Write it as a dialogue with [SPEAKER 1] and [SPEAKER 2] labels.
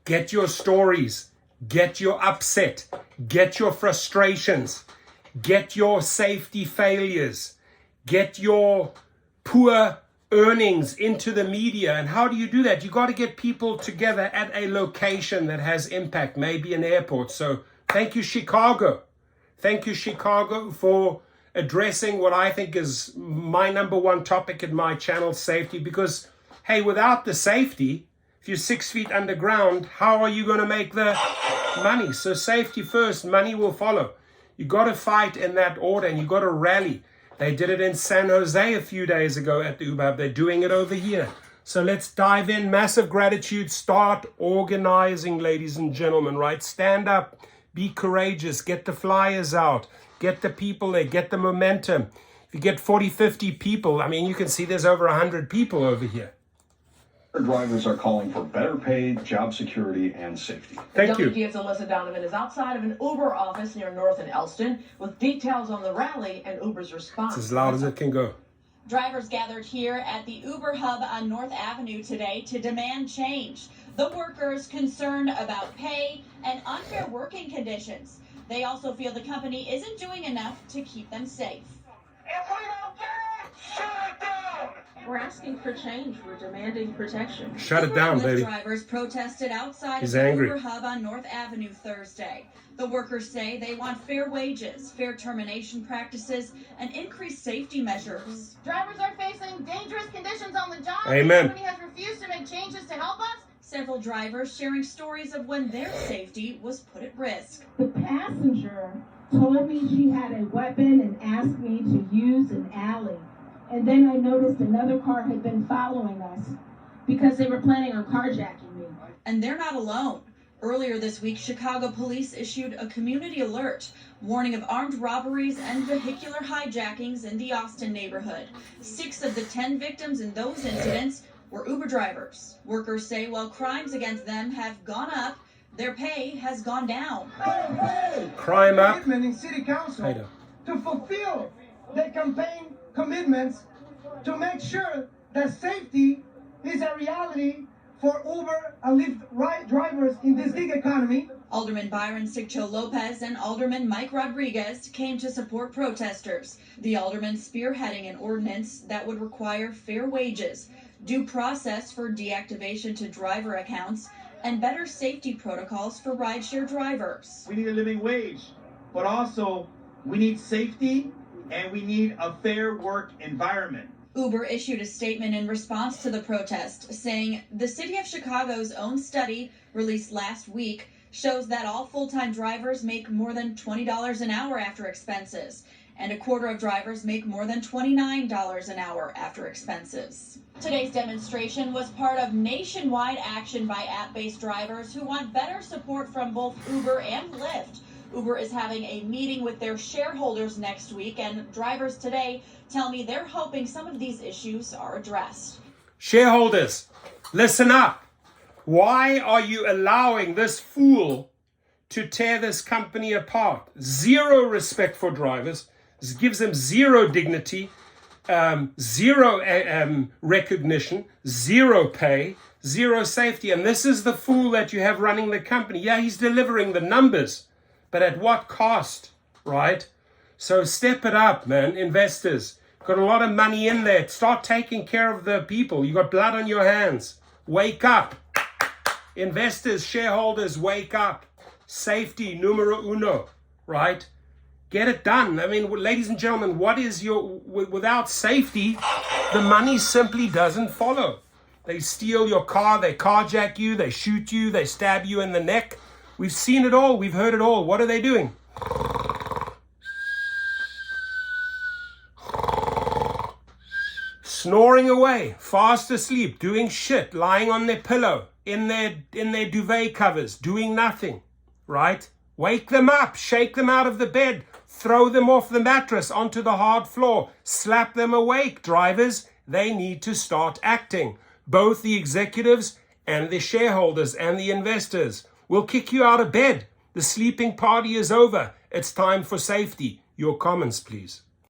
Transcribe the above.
[SPEAKER 1] Get your stories, get your upset, get your frustrations, get your safety failures, get your poor earnings into the media. And how do you do that? You got to get people together at a location that has impact, maybe an airport. So thank you, Chicago. Thank you, Chicago, for addressing what I think is my number one topic in my channel, safety. Because, hey, without the safety, if you're 6 feet underground, how are you going to make the money? So safety first, money will follow. You got to fight in that order, and you got to rally. They did it in San Jose a few days ago at the Uber Hub. They're doing it over here. So let's dive in. Massive gratitude. Start organizing, ladies and gentlemen, right? Stand up. Be courageous. Get the flyers out. Get the people there. Get the momentum. If you get 40, 50 people, I mean, you can see there's over 100 people over here.
[SPEAKER 2] Drivers are calling for better pay, job security, and safety.
[SPEAKER 1] Thank you.
[SPEAKER 3] WPF's Alyssa Donovan is outside of an Uber office near North and Elston with details on the rally and Uber's response.
[SPEAKER 1] It's as loud as it can go.
[SPEAKER 4] Drivers gathered here at the Uber Hub on North Avenue today to demand change. The workers concerned about pay and unfair working conditions. They also feel the company isn't doing enough to keep them safe.
[SPEAKER 5] If we don't get it, shut it down!
[SPEAKER 3] We're asking for change. We're demanding protection.
[SPEAKER 1] Shut it down,
[SPEAKER 4] Lyft
[SPEAKER 1] baby.
[SPEAKER 4] Drivers protested outside
[SPEAKER 1] He's
[SPEAKER 4] of the
[SPEAKER 1] angry.
[SPEAKER 4] Uber Hub on North Avenue Thursday. The workers say they want fair wages, fair termination practices, and increased safety measures.
[SPEAKER 6] Drivers are facing dangerous conditions on the job.
[SPEAKER 1] Amen.
[SPEAKER 6] The company has refused to make changes to help us.
[SPEAKER 4] Several drivers sharing stories of when their safety was put at risk.
[SPEAKER 7] The passenger told me she had a weapon and asked me to use an alley. And then I noticed another car had been following us because they were planning on carjacking me.
[SPEAKER 4] And they're not alone. Earlier this week, Chicago police issued a community alert warning of armed robberies and vehicular hijackings in the Austin neighborhood. 6 of the 10 victims in those incidents were Uber drivers. Workers say while crimes against them have gone up, their pay has gone down.
[SPEAKER 1] Crime up.
[SPEAKER 8] Commitment in City Council to fulfill their campaign commitments to make sure that safety is a reality for Uber and Lyft drivers in this gig economy.
[SPEAKER 4] Alderman Byron Sigcho Lopez and Alderman Mike Rodriguez came to support protesters. The alderman spearheading an ordinance that would require fair wages, due process for deactivation to driver accounts, and better safety protocols for rideshare drivers.
[SPEAKER 9] We need a living wage, but also we need safety and we need a fair work environment.
[SPEAKER 4] Uber issued a statement in response to the protest, saying the city of Chicago's own study released last week shows that all full-time drivers make more than $20 an hour after expenses, and a quarter of drivers make more than $29 an hour after expenses. Today's demonstration was part of nationwide action by app-based drivers who want better support from both Uber and Lyft. Uber is having a meeting with their shareholders next week, and drivers today tell me they're hoping some of these issues are addressed.
[SPEAKER 1] Shareholders, listen up. Why are you allowing this fool to tear this company apart? Zero respect for drivers. This gives them zero dignity, zero recognition, zero pay, zero safety. And this is the fool that you have running the company. Yeah, he's delivering the numbers. But at what cost, right? So step it up, man. Investors, got a lot of money in there. Start taking care of the people. You got blood on your hands. Wake up. Investors, shareholders, wake up. Safety, numero uno, right? Get it done. I mean, ladies and gentlemen, what is without safety, the money simply doesn't follow. They steal your car, they carjack you, they shoot you, they stab you in the neck. We've seen it all. We've heard it all. What are they doing? Snoring away, fast asleep, doing shit, lying on their pillow, in their duvet covers, doing nothing, right? Wake them up, shake them out of the bed, throw them off the mattress onto the hard floor, slap them awake. Drivers, they need to start acting. Both the executives and the shareholders and the investors. We'll kick you out of bed. The sleeping party is over. It's time for safety. Your comments, please.